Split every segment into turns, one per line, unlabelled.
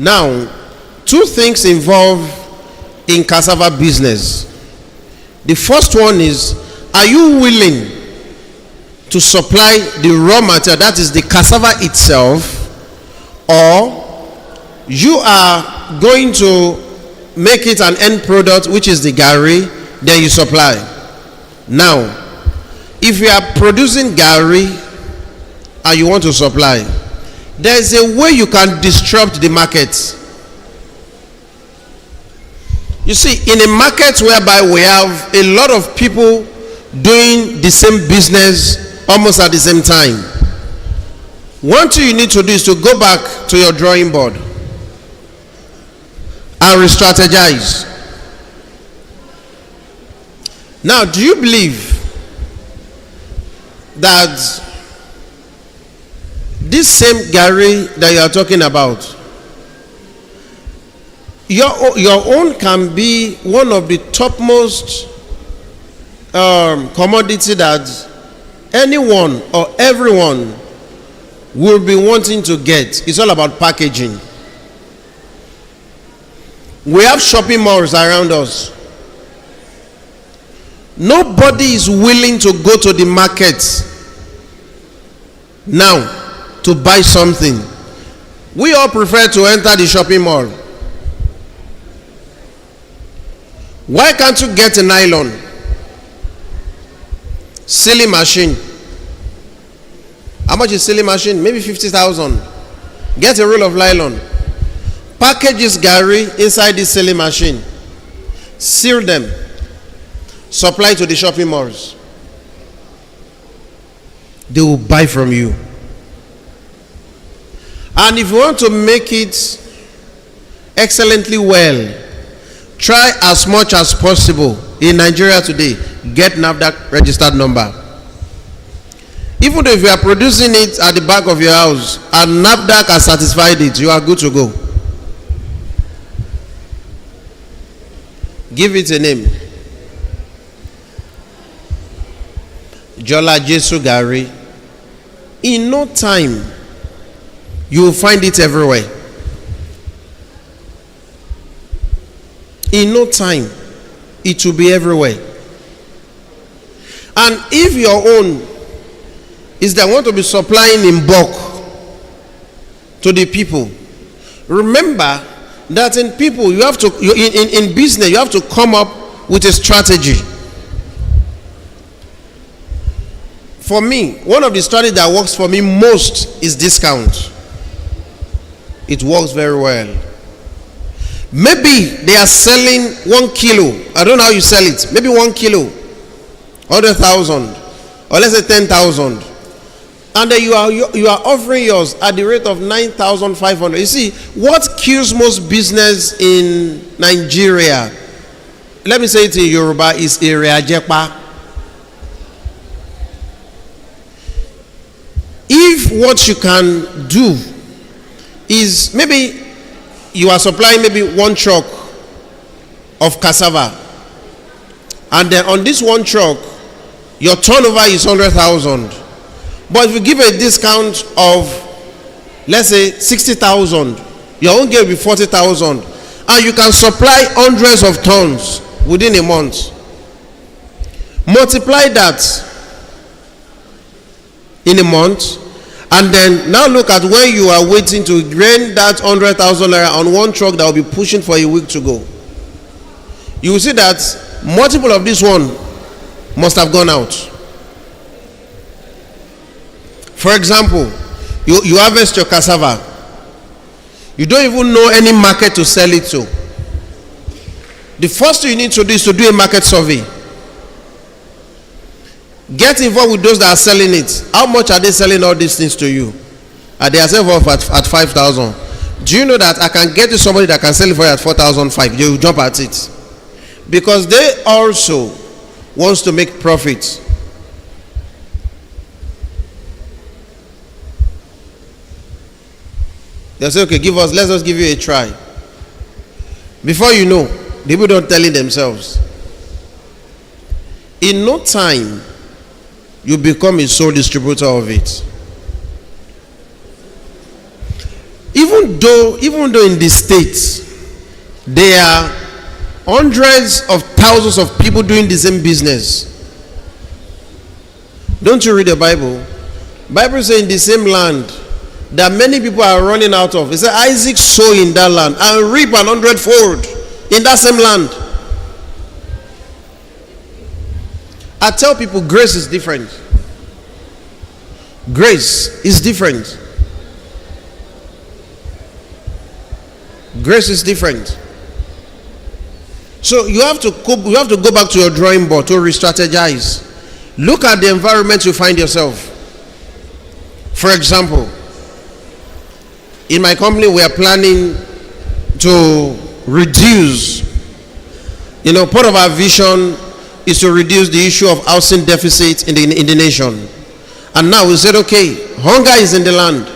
Now, two things involved in cassava business. The first one is, are you willing to supply the raw material, that is the cassava itself, or you are going to make it an end product, which is the gari, then you supply. Now, if you are producing gari and you want to supply, there is a way you can disrupt the market. You see, in a market whereby we have a lot of people doing the same business almost at the same time, one thing you need to do is to go back to your drawing board and re-strategize. Now, do you believe that this same gari that you are talking about, your own can be one of the topmost commodity that anyone or everyone will be wanting to get? It's all about packaging. We have shopping malls around us. Nobody is willing to go to the market now to buy something. We all prefer to enter the shopping mall. Why can't you get a nylon? Sealing machine. How much is sealing machine? Maybe 50,000. Get a roll of nylon. Package this gari inside this sealing machine. Seal them. Supply to the shopping malls. They will buy from you. And if you want to make it excellently well, try as much as possible in Nigeria today, get NAFDAC registered number. Even if you are producing it at the back of your house and NAFDAC has satisfied it, you are good to go. Give it a name. Jola Jesu Gari. In no time, you will find it everywhere. In no time, it will be everywhere. And if your own is that want to be supplying in bulk to the people, remember that in people you have to, in business you have to come up with a strategy. For me, one of the strategies that works for me most is discount. It works very well. Maybe they are selling 1 kilo. I don't know how you sell it. Maybe 1 kilo, 100,000, or let's say 10,000. And then you are offering yours at the rate of 9,500. You see, what kills most business in Nigeria, let me say it in Yoruba, is Iriajepa. If what you can do is, maybe you are supplying maybe 1 truck of cassava, and then on this 1 truck your turnover is 100,000, but if you give a discount of, let's say, 60,000, your own gain will be 40,000, and you can supply hundreds of tons within a month. Multiply that in a month, and then now look at when you are waiting to drain that 100,000 naira on 1 truck that will be pushing for a week to go. You will see that multiple of this one must have gone out. For example, you harvest your cassava. You don't even know any market to sell it to. The first thing you need to do is to do a market survey. Get involved with those that are selling it. How much are they selling all these things to you? Are they selling at 5,000? Do you know that I can get to somebody that can sell it for you at 4,500? They will jump at it. Because they also wants to make profit. They'll say, okay, let's just give you a try. Before you know, the people don't tell it themselves. In no time, you become a sole distributor of it. Even though in the states there are hundreds of thousands of people doing the same business. Don't you read the Bible? Bible says in the same land that many people are running out of. It says Isaac sow in that land and reap 100-fold in that same land. I tell people grace is different. Grace is different. Grace is different. So you have to go back to your drawing board to re-strategize. Look at the environment you find yourself. For example, in my company we are planning to reduce, part of our vision is to reduce the issue of housing deficit in the nation. And now we said, okay, hunger is in the land.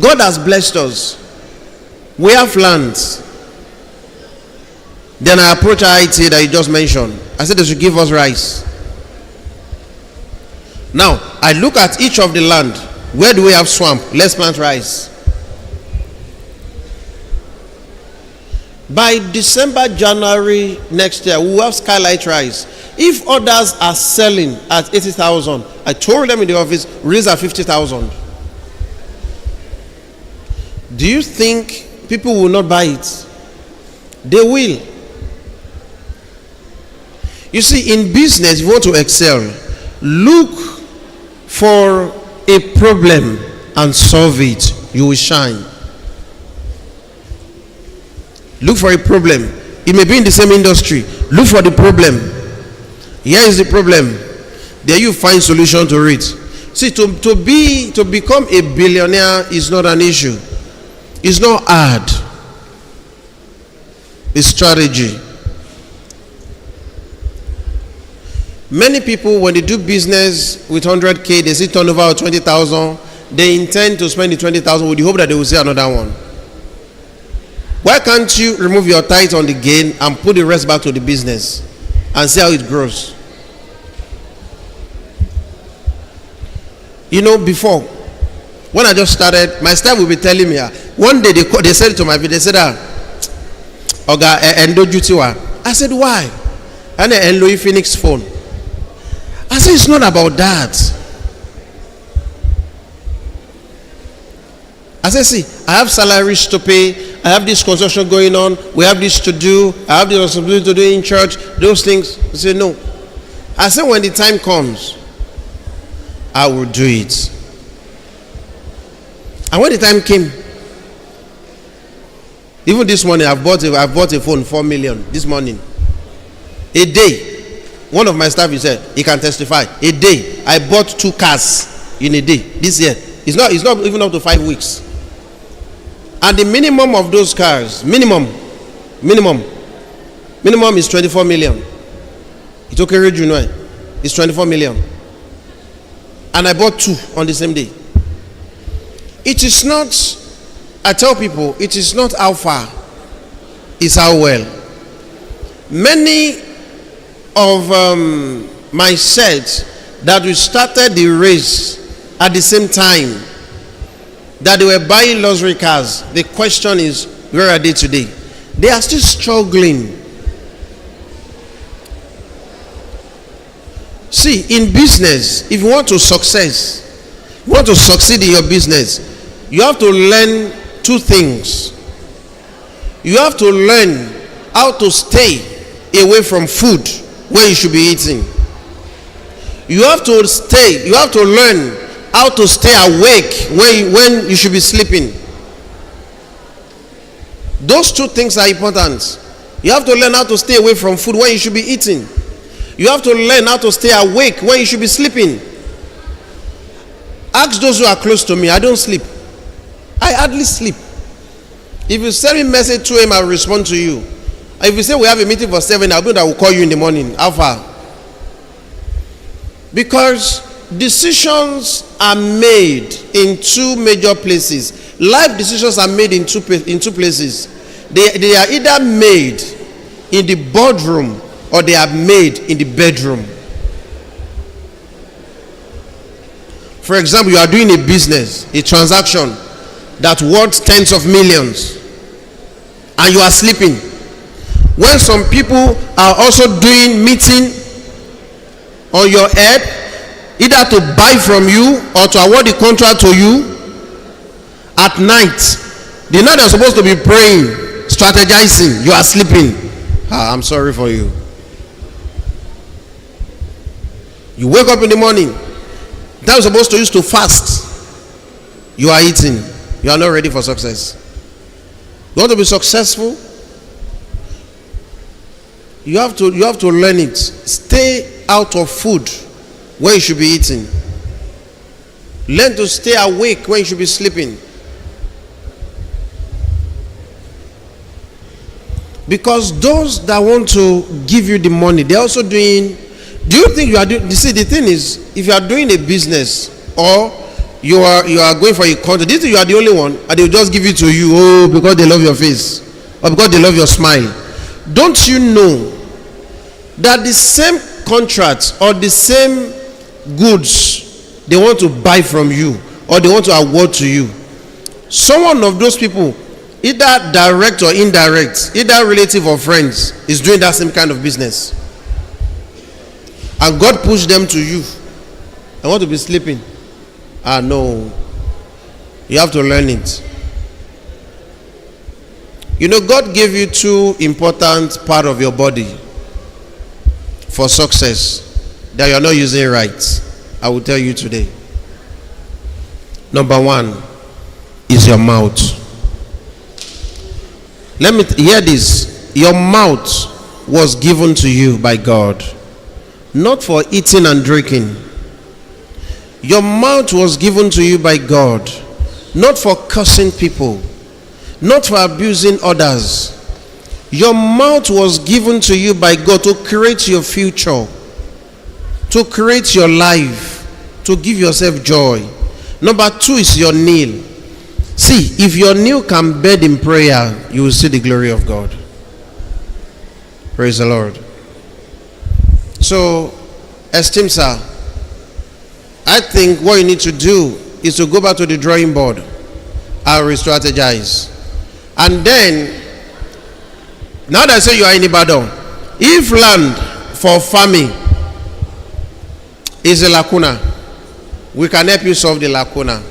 God has blessed us. We have lands. Then I approach IT that you just mentioned. I said they should give us rice. Now, I look at each of the land. Where do we have swamp? Let's plant rice. By December, January next year, we will have skylight rice. If others are selling at 80,000, I told them in the office, raise at 50,000. Do you think people will not buy it? They will. You see, in business, if you want to excel, look for a problem and solve it. You will shine. Look for a problem. It may be in the same industry. Look for the problem. Here is the problem. There you find solution to it. See, to become a billionaire is not an issue. It's not hard. It's strategy. Many people, when they do business with 100K, they see turnover of 20,000. They intend to spend the 20,000 with the hope that they will see another one. Why can't you remove your tithe on the gain and put the rest back to the business and see how it grows? Before, when I just started, my staff will be telling me, one day they said to my video, they said, Oga, endo jutiwa. I said, why? And then Louis Phoenix phone. I said, it's not about that. I said, see, I have salaries to pay. I have this construction going on. We have this to do. I have the responsibility to do in church. Those things. I said, no. I said, when the time comes, I will do it. And when the time came, even this morning, I've bought a phone, 4 million, this morning. A day. One of my staff, he said, he can testify. A day, I bought 2 cars in a day, this year. It's not even up to 5 weeks. And the minimum of those cars, minimum is 24 million. It's okay, Junior. It's 24 million. And I bought 2 on the same day. It is not, I tell people, it is not how far, it's how well. Many of my sets that we started the race at the same time that they were buying luxury cars, the question is, where are they today? They are still struggling. See, in business, if you want to succeed in your business, you have to learn 2 things. You have to learn how to stay away from food when you should be eating. You have to learn how to stay awake when you should be sleeping. Those 2 things are important. You have to learn how to stay away from food when you should be eating. You have to learn how to stay awake when you should be sleeping. Ask those who are close to me. I don't sleep. I hardly sleep. If you send me a message 2 a.m., I'll respond to you. If you say we have a meeting for 7, I will call you in the morning. How far? Because decisions are made in 2 major places. Life decisions are made in two places. They are either made in the boardroom or they are made in the bedroom. For example, you are doing a business, a transaction, that worth tens of millions, and you are sleeping. When some people are also doing meeting on your head, either to buy from you or to award the contract to you at night, the night they're supposed to be praying, strategizing, you are sleeping. I'm sorry for you. You wake up in the morning, that you're supposed to use to fast, you are eating. You are not ready for success. You want to be successful, you have to learn it. Stay out of food when you should be eating. Learn to stay awake when you should be sleeping. Because those that want to give you the money, they're also doing. Do you think you are doing? You see, the thing is, if you are doing a business or you are going for a contract, this you are the only one, and they will just give it to you, because they love your face or because they love your smile. Don't you know that the same contract or the same goods they want to buy from you or they want to award to you, someone of those people, either direct or indirect, either relative or friends, is doing that same kind of business, and God pushed them to you. I want to be sleeping. No, you have to learn it. You know, God gave you two important parts of your body for success that you are not using right. I will tell you today. Number one is your mouth. Let me hear this. Your mouth was given to you by God, not for eating and drinking. Your mouth was given to you by God, not for cursing people, not for abusing others. Your mouth was given to you by God to create your future, to create your life, to give yourself joy. Number two is your nail. See, if your nail can bed in prayer, you will see the glory of God. Praise the Lord. So, esteemed sir, I think what you need to do is to go back to the drawing board and re-strategize. And then, now that I say you are in Ibadan, if land for farming is a lacuna, we can help you solve the lacuna.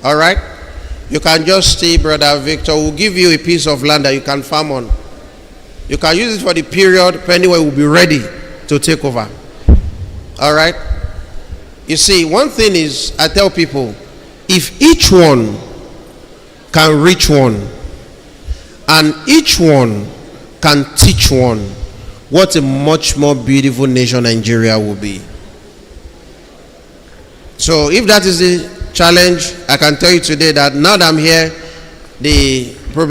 Alright? You can just stay, Brother Victor. We'll give you a piece of land that you can farm on. You can use it for the period, depending when we'll be ready to take over. Alright? You see, one thing is, I tell people, if each one can reach one, and each one can teach one, what a much more beautiful nation Nigeria will be. So if that is the challenge, I can tell you today that now that I'm here, the